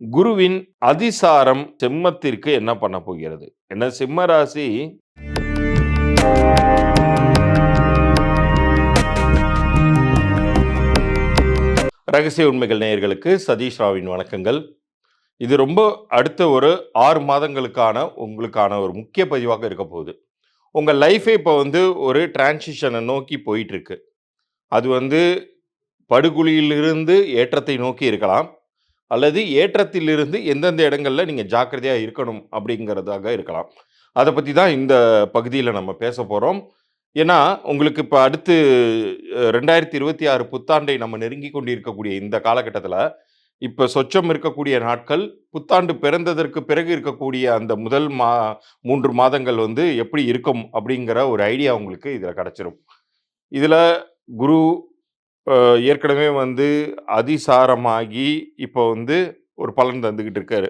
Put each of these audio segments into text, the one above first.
குருவின் அதிசாரம் சிம்மத்திற்கு என்ன பண்ண போகிறது? என்ன சிம்ம ராசி ரகசிய உண்மைகள் நேயர்களுக்கு சதீஷ் ராவின் வணக்கங்கள். இது ரொம்ப அடுத்த ஒரு 6 மாதங்களுக்கான உங்களுக்கான ஒரு முக்கிய பதிவாக இருக்க போகுது. உங்க லைஃபே இப்போ ஒரு டிரான்சிஷனை நோக்கி போயிட்டு இருக்கு. அது படுகுழியிலிருந்து ஏற்றத்தை நோக்கி இருக்கலாம். அல்லது ஏற்றத்திலிருந்து எந்தெந்த இடங்கள்ல நீங்க ஜாக்கிரதையா இருக்கணும் அப்படிங்கிறதாக இருக்கலாம். அத பத்தி தான் இந்த பகுதியில நம்ம பேசப் போறோம். ஏன்னா, உங்களுக்கு இப்ப அடுத்து 2026 புத்தாண்டை நம்ம நெருங்கிக் கொண்டிருக்கக்கூடிய இந்த காலகட்டத்தில, இப்ப சொச்சம் இருக்கக்கூடிய நாட்கள், புத்தாண்டு பிறந்ததற்கு பிறகு இருக்கக்கூடிய அந்த முதல் 3 மாதங்கள் எப்படி இருக்கும் அப்படிங்கிற ஒரு ஐடியா உங்களுக்கு இதுல கிடைச்சிரும். இதுல குரு அ ஏற்கனவே அதிசாரமாகி, இப்போ ஒரு பலன் தந்துகிட்டு இருக்காரு.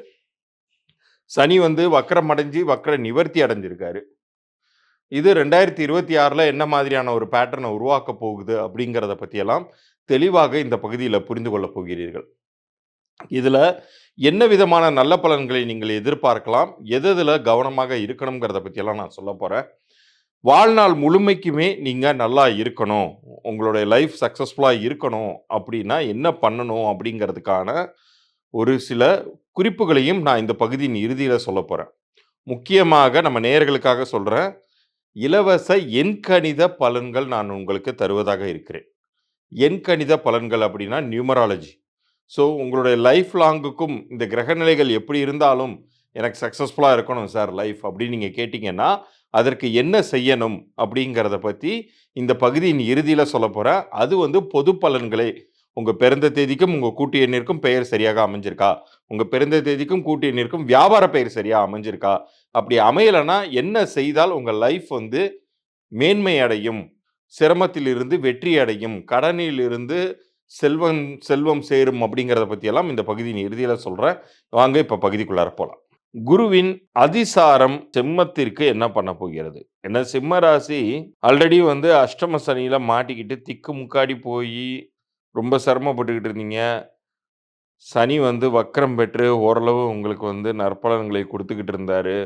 சனி வக்ரம் அடைஞ்சு, வக்ர நிவர்த்தி அடைஞ்சிருக்காரு. இது 2026ல என்ன மாதிரியான ஒரு பேட்டர்ன உருவாக்கப் போகுது அப்படிங்கிறத பத்தியெல்லாம் தெளிவாக இந்த பகுதியில புரிந்து கொள்ளப் போகிறீர்கள். இதுல என்ன விதமான நல்ல பலன்களை நீங்கள் எதிர்பார்க்கலாம்? எதுல கவனமாக இருக்கணும்ங்கிறத பத்தியெல்லாம் நான் சொல்லப் போறேன். வாழ்நாள் முழுமைக்குமே நீங்க நல்லா இருக்கணும், உங்களுடைய லைஃப் சக்சஸ்ஃபுல்லா இருக்கணும் அப்படின்னா என்ன பண்ணணும் அப்படிங்கிறதுக்கான ஒரு சில குறிப்புகளையும் நான் இந்த பகுதியின் இறுதியில சொல்லப் போறேன். முக்கியமாக நம்ம நேயர்களுக்காக சொல்றேன். இலவச எண்கணித பலன்கள் நான் உங்களுக்கு தருவதாக இருக்கிறேன். எண்கணித பலன்கள் அப்படின்னா நியூமராலஜி. ஸோ உங்களுடைய லைஃப் லாங்குக்கும் இந்த கிரகநிலைகள் எப்படி இருந்தாலும் எனக்கு சக்ஸஸ்ஃபுல்லா இருக்கணும் சார் லைஃப் அப்படின்னு நீங்க கேட்டீங்கன்னா, அதற்கு என்ன செய்யணும் அப்படிங்கிறத பத்தி இந்த பகுதியின் இறுதியில சொல்லப் போறேன். அது பொது பலன்களே. உங்க பிறந்த தேதிக்கும், உங்க கூட்டு எண்ணிற்கும் பெயர் சரியாக அமைஞ்சிருக்கா? உங்க பிறந்த தேதிக்கும், கூட்டு எண்ணிற்கும் வியாபார பெயர் சரியா அமைஞ்சிருக்கா? அப்படி அமையலன்னா என்ன செய்தால் உங்க லைஃப் மேன்மை அடையும், சிரமத்திலிருந்து வெற்றி அடையும், கடனிலிருந்து செல்வம் செல்வம் சேரும் அப்படிங்கிறத பத்தியெல்லாம் இந்த பகுதியின் இறுதியில சொல்றேன். வாங்க இப்ப பகுதிக்குள்ளார போலாம். குருவின் அதிசாரம் சிம்மத்திற்கு என்ன பண்ண போகிறது? ஏன்னா சிம்ம ராசி ஆல்ரெடி அஷ்டம சனியில மாட்டிக்கிட்டு திக்கு முக்காடி போயி ரொம்ப சிரமப்பட்டுக்கிட்டு இருந்தீங்க. சனி வக்ரம் பெற்று ஓரளவு உங்களுக்கு நற்பலன்களை குடுத்துக்கிட்டு இருந்தாரு.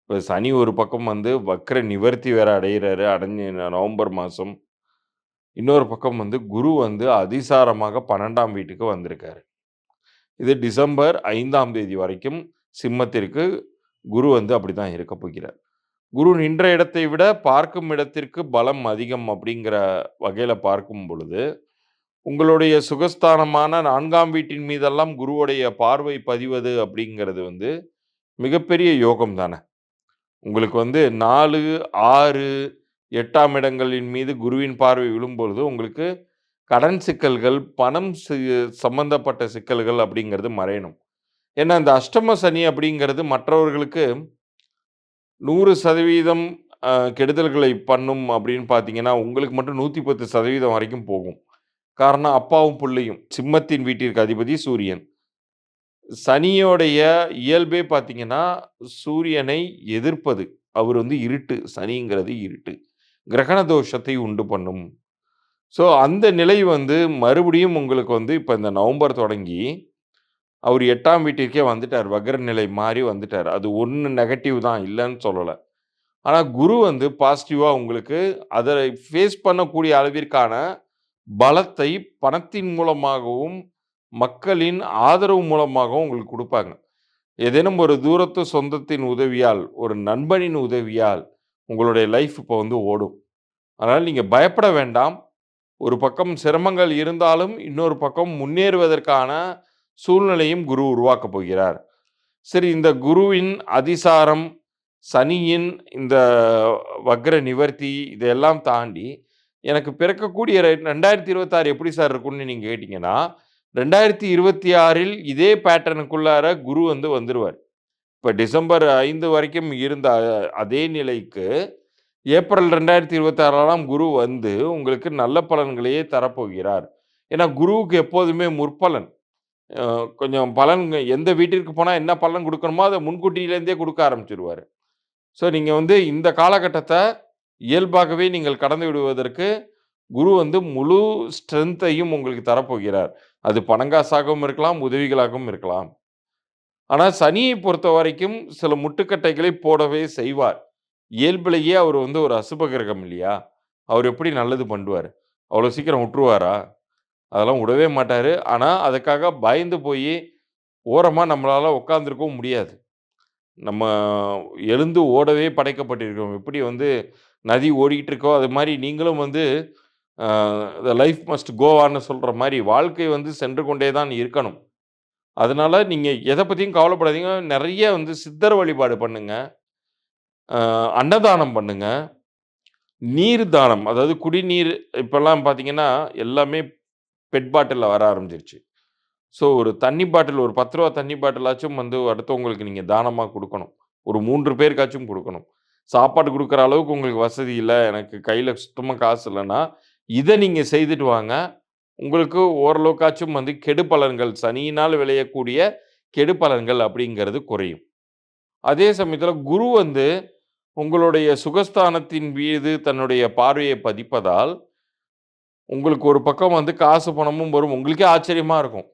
இப்ப சனி ஒரு பக்கம் வக்ர நிவர்த்தி வேற அடையிறாரு. அடைஞ்சு நவம்பர் மாசம். இன்னொரு பக்கம் குரு அதிசாரமாக 12ஆம் வீட்டுக்கு வந்திருக்காரு. இது டிசம்பர் 5ஆம் தேதி வரைக்கும் சிம்மத்திற்கு குரு அப்படிதான் இருக்கப் போகிறார். குரு நின்ற இடத்தை விட பார்க்கும் இடத்திற்கு பலம் அதிகம் அப்படிங்கிற வகையில பார்க்கும் பொழுது, உங்களுடைய சுகஸ்தானமான 4ஆம் வீட்டின் மீதெல்லாம் குருவுடைய பார்வை பதிவது அப்படிங்கிறது மிகப்பெரிய யோகம் தானே! உங்களுக்கு 4, 6, 8ஆம் இடங்களின் மீது குருவின் பார்வை விழும்பொழுது, உங்களுக்கு கடன் சிக்கல்கள், பணம் சம்பந்தப்பட்ட சிக்கல்கள் அப்படிங்கிறது மறையணும். ஏன்னா, இந்த அஷ்டம சனி அப்படிங்கிறது மற்றவர்களுக்கு 100% கெடுதல்களை பண்ணும் அப்படின்னு பார்த்தீங்கன்னா, உங்களுக்கு மட்டும் 110% வரைக்கும் போகும். காரணம் அப்பாவும் புள்ளையும். சிம்மத்தின் வீட்டிற்கு அதிபதி சூரியன். சனியோடைய இயல்பே பார்த்தீங்கன்னா, சூரியனை எதிர்ப்பது. அவர் இருட்டு. சனிங்கிறது இருட்டு. கிரகண தோஷத்தை உண்டு பண்ணும். ஸோ, அந்த நிலை மறுபடியும் உங்களுக்கு இப்ப இந்த நவம்பர் தொடங்கி, அவர் 8ஆம் வீட்டிற்கே வந்துட்டார். வக்ர நிலை மாறி வந்துட்டார். அது ஒண்ணு நெகட்டிவ் தான், இல்லன்னு சொல்லல. ஆனா குரு பாசிட்டிவா உங்களுக்கு அதை ஃபேஸ் பண்ணக்கூடிய அளவிற்கான பலத்தை பணத்தின் மூலமாகவும், மக்களின் ஆதரவு மூலமாகவும் உங்களுக்கு குடுப்பாங்க. ஏதேனும் ஒரு தூரத்து சொந்தத்தின் உதவியால், ஒரு நண்பனின் உதவியால் உங்களுடைய லைஃப் இப்போ ஓடும். அதனால நீங்க பயப்பட வேண்டாம். ஒரு பக்கம் சிரமங்கள் இருந்தாலும், இன்னொரு பக்கம் முன்னேறுவதற்கான சூழ்நிலையும் குரு உருவாக்கப் போகிறார். சரி, இந்த குருவின் அதிசாரம், சனியின் இந்த வக்ர நிவர்த்தி இதையெல்லாம் தாண்டி, எனக்கு பிறக்கக்கூடிய 2026 எப்படி சார் இருக்கும்னு நீங்க கேட்டீங்கன்னா, 2026ல் இதே பேட்டர்னுக்குள்ளார குரு வந்துருவார். இப்ப டிசம்பர் 5 வரைக்கும் இருந்த அதே நிலைக்கு ஏப்ரல் 2026ஆம் குரு உங்களுக்கு நல்ல பலன்களையே தரப்போகிறார். ஏன்னா குருவுக்கு எப்போதுமே முற்பலன். கொஞ்சம் பலன் எந்த வீட்டிற்கு போனா என்ன பலன் குடுக்கணுமோ, அத முன்கூட்டியிலேருந்தே குடுக்க ஆரம்பிச்சுருவாரு. ஸோ நீங்க இந்த காலகட்டத்த இயல்பாகவே நீங்கள் கடந்து விடுவதற்கு குரு முழு ஸ்ட்ரென்த்தையும் உங்களுக்கு தரப்போகிறார். அது பணங்காசாகவும் இருக்கலாம், உதவிகளாகவும் இருக்கலாம். ஆனா சனியை பொறுத்தவரைக்கும் சில முட்டுக்கட்டைகளை போடவே செய்வார். இயல்பிலேயே அவர் வந்து ஒரு அசுப கிரகம் இல்லையா? அவர் எப்படி நல்லது பண்ணுவாரு? அவ்வளோ சீக்கிரம் உட்டுருவாரா? அதெல்லாம் உடவே மாட்டாரு. ஆனா, அதுக்காக பயந்து போயி, ஓரமா நம்மளால உட்கார்ந்திருக்கவும் முடியாது. நம்ம எழுந்து ஓடவே படைக்கப்பட்டிருக்கிறோம். எப்படி வந்து நதி ஓடிட்டு இருக்கோ, அது மாரி நீங்களும் வந்து அ "த லைஃப் மஸ்ட் கோ ஆன்னு" சொல்ற மாரி, வாழ்க்கை வந்து சென்று கொண்டே தான் இருக்கணும். அதனால நீங்க எத பத்தியும் கவலைப்படாதீங்க. நெறைய வந்து சித்தர் வழிபாடு பண்ணுங்க. அ அன்னதானம் பண்ணுங்க. நீர் தானம், அதாவது குடிநீர் இப்பலாம் பார்த்தீங்கன்னா, எல்லாமே பெட் பாட்டில்ல வர ஆரம்பிச்சுருச்சு. ஸோ, ஒரு தண்ணி பாட்டில் ஒரு ரூ. 10 தண்ணி பாட்டிலாச்சும் வந்து அடுத்தவங்களுக்கு நீங்க தானமா குடுக்கணும். ஒரு 3 பேருக்காச்சும் குடுக்கணும். சாப்பாடு குடுக்குற அளவுக்கு உங்களுக்கு வசதி இல்ல, எனக்கு கையில சுத்தமா காசு இல்லன்னா, இத நீங்க செய்துட்டு வாங்க. உங்களுக்கு ஓரளவுக்காச்சும் வந்து கெடு பலன்கள், சனியினால் விளையக்கூடிய கெடு பலன்கள் அப்படிங்கிறது குறையும். அதே சமயத்தில குரு வந்து உங்களுடைய சுகஸ்தானத்தின் மீது தன்னுடைய பார்வைய பதிப்பதால், உங்களுக்கு ஒரு பக்கம் வந்து காசு, பணமும் வரும். உங்களுக்கே ஆச்சரியமா இருக்கும்.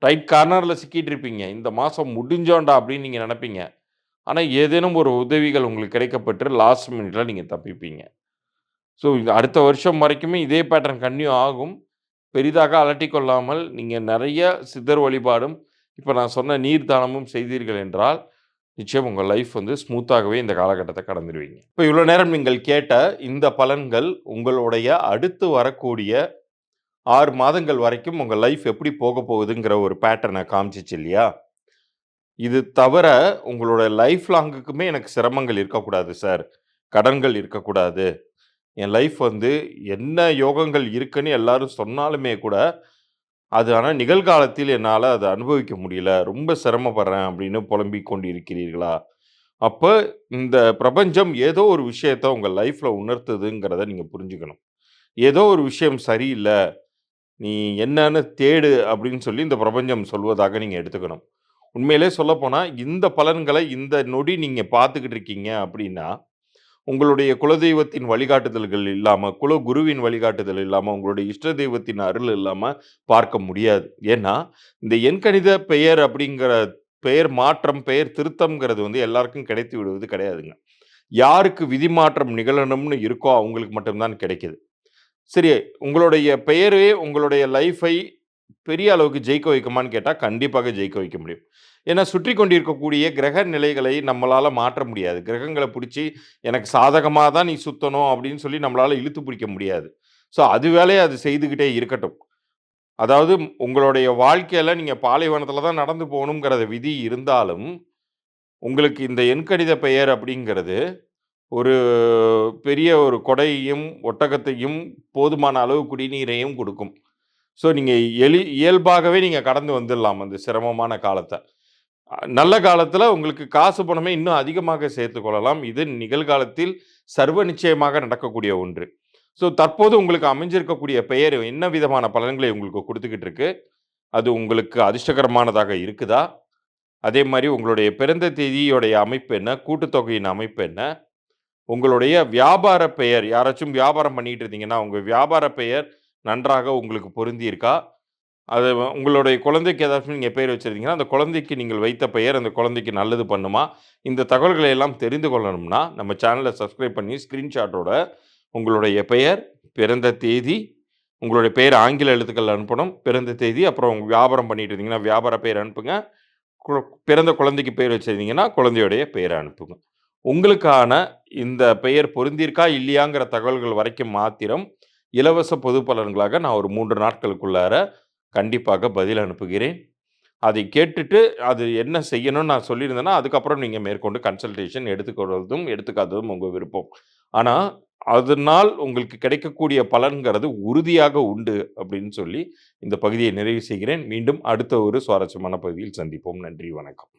ரைட் கார்னர்ல சிக்கிட்டு இருப்பீங்க. இந்த மாசம் முடிஞ்சோன்டா அப்படின்னு நீங்க நெனைப்பீங்க. ஆனா, ஏதேனும் ஒரு உதவிகள் உங்களுக்கு கிடைக்கப்பெற்று லாஸ்ட் மினிட்ல நீங்க தப்பிப்பீங்க. ஸோ, இந்த அடுத்த வருஷம் வரைக்குமே இதே பேட்டர்ன் கன்டின்யூ ஆகும். பெரிதாக அலட்டிக் கொள்ளாமல் நீங்க நெறைய சித்தர் வழிபாடும், இப்ப நான் சொன்ன நீர் தானமும் செய்தீர்கள் என்றால், நிச்சயம் உங்க லைஃப் வந்து ஸ்மூத்தாகவே இந்த காலகட்டத்த கடந்துருவீங்க. இப்ப இவ்வளோ நேரம் நீங்கள் கேட்ட இந்த பலன்கள் உங்களுடைய அடுத்து வரக்கூடிய 6 மாதங்கள் வரைக்கும் உங்க லைஃப் எப்படி போகப் போகுதுங்கிற ஒரு பேட்டர்ன காமிச்சுச்சு இல்லையா? இது தவிர உங்களோட லைஃப் லாங்குக்குமே எனக்கு சிரமங்கள் இருக்கக்கூடாது சார். கடன்கள் இருக்கக்கூடாது. என் லைஃப் வந்து என்ன யோகங்கள் இருக்குன்னு எல்லாரும் சொன்னாலுமே கூட, அது ஆனா நிகழ்காலத்தில் என்னால அத அனுபவிக்க முடியல. ரொம்ப சிரமப்படுறேன் அப்படின்னு புலம்பிக் கொண்டிருக்கிறீர்களா? அப்ப இந்த பிரபஞ்சம் ஏதோ ஒரு விஷயத்த உங்க லைஃப்ல உணர்த்துதுங்கிறத நீங்க புரிஞ்சுக்கணும். ஏதோ ஒரு விஷயம் சரியில்ல. நீ என்னன்னு தேடு அப்படின்னு சொல்லி இந்த பிரபஞ்சம் சொல்வதாக நீங்க எடுத்துக்கணும். உண்மையிலே சொல்லப்போனா, இந்த பலன்கள இந்த நொடி நீங்க பார்த்துக்கிட்டு இருக்கீங்க அப்படின்னா, உங்களுடைய குலதெய்வத்தின் வழிகாட்டுதல்கள் இல்லாம, குலகுருவின் வழிகாட்டுதல் இல்லாம, உங்களுடைய இஷ்ட தெய்வத்தின் அருள் இல்லாம பார்க்க முடியாது. ஏன்னா, இந்த எண்கணித பெயர் அப்படிங்கிற பெயர் மாற்றம், பெயர் திருத்தம்ங்கிறது வந்து எல்லாருக்கும் கிடைத்து விடுவது கிடையாதுங்க. யாருக்கு விதி மாற்றம் நிகழணும்னு இருக்கோ, அவங்களுக்கு மட்டும் தான் கிடைக்குது. சரி, உங்களுடைய பெயரே உங்களுடைய லைஃபை பெரிய அளவுக்கு ஜெயிக்க வைக்குமான்னு கேட்டா, கண்டிப்பாக ஜெயிக்க வைக்க முடியும். ஏன்னா, சுற்றிக் கொண்டிருக்கக்கூடிய கிரக நிலைகளை நம்மளால மாற்ற முடியாது. கிரகங்கள புடிச்சு, "எனக்கு சாதகமா தான் நீ சுத்தணும்" அப்படின்னு சொல்லி நம்மளால இழுத்து பிடிக்க முடியாது. ஸோ, அது வேலைய அது செய்துகிட்டே இருக்கட்டும். அதாவது உங்களுடைய வாழ்க்கையில நீங்க பாலைவனத்தில தான் நடந்து போகணுங்கிறத விதி இருந்தாலும், உங்களுக்கு இந்த எண்கணித பெயர் அப்படிங்கிறது ஒரு பெரிய ஒரு கொடையையும், ஒட்டகத்தையும், போதுமான அளவு குடிநீரையும் குடுக்கும். ஸோ, நீங்க இயல்பாகவே நீங்க கடந்து வந்துடலாம் அந்த சிரமமான காலத்த. நல்ல காலத்தில உங்களுக்கு காசு, பணமே இன்னும் அதிகமாக சேர்த்துக் கொள்ளலாம். இது நிகழ்காலத்தில் சர்வ நிச்சயமாக நடக்கக்கூடிய ஒன்று. ஸோ, தற்போது உங்களுக்கு அமைஞ்சிருக்கக்கூடிய பெயர் என்ன விதமான பலன்களை உங்களுக்கு குடுத்துக்கிட்டு இருக்கு? அது உங்களுக்கு அதிர்ஷ்டகரமானதாக இருக்குதா? அதே மாரி உங்களுடைய பிறந்த தேதியோடைய அமைப்பு என்ன? கூட்டுத்தொகையின் அமைப்பு என்ன? உங்களுடைய வியாபார பெயர் யாராச்சும் வியாபாரம் பண்ணிட்டு இருந்தீங்கன்னா, உங்க வியாபார பெயர் நன்றாக உங்களுக்கு பொருந்தியிருக்கா? அது உங்களுடைய குழந்தைக்கு ஏதாச்சும் நீங்க பெயர் வச்சிருந்தீங்கன்னா, அந்த குழந்தைக்கு நீங்கள் வைத்த பெயர் அந்த குழந்தைக்கு நல்லது பண்ணுமா? இந்த தகவல்களை எல்லாம் தெரிந்து கொள்ளணும்னா, நம்ம சேனல சப்ஸ்கிரைப் பண்ணி ஸ்கிரீன்ஷாட்டோட உங்களுடைய பெயர், பிறந்த தேதி, உங்களுடைய பெயர் ஆங்கில எழுத்துக்கள் அனுப்பணும். பிறந்த தேதி, அப்புறம் உங்க வியாபாரம் பண்ணிட்டு இருந்தீங்கன்னா, வியாபார பெயர் அனுப்புங்க. கு பிறந்த குழந்தைக்கு பெயர் வச்சிருந்தீங்கன்னா, குழந்தையுடைய பெயர அனுப்புங்க. உங்களுக்கான இந்த பெயர் பொருந்தியிருக்கா, இல்லையாங்கிற தகவல்கள் வரைக்கும் மாத்திரம், இலவச பொது பலன்களாக நான் ஒரு 3 நாட்களுக்குள்ளார கண்டிப்பாக பதில் அனுப்புகிறேன். அதை கேட்டுட்டு, அது என்ன செய்யணும்னு நான் சொல்லியிருந்தேன்னா, அதுக்கப்புறம் நீங்க மேற்கொண்டு கன்சல்டேஷன் எடுத்துக்கொள்வதும், எடுத்துக்காததும் உங்க விருப்பம். ஆனா, அதனால் உங்களுக்கு கிடைக்கக்கூடிய பலன்கிறது உறுதியாக உண்டு அப்படின்னு சொல்லி, இந்த பகுதியை நிறைவு செய்கிறேன். மீண்டும் அடுத்த ஒரு சுவாரஸ்யமான பகுதியில் சந்திப்போம். நன்றி, வணக்கம்.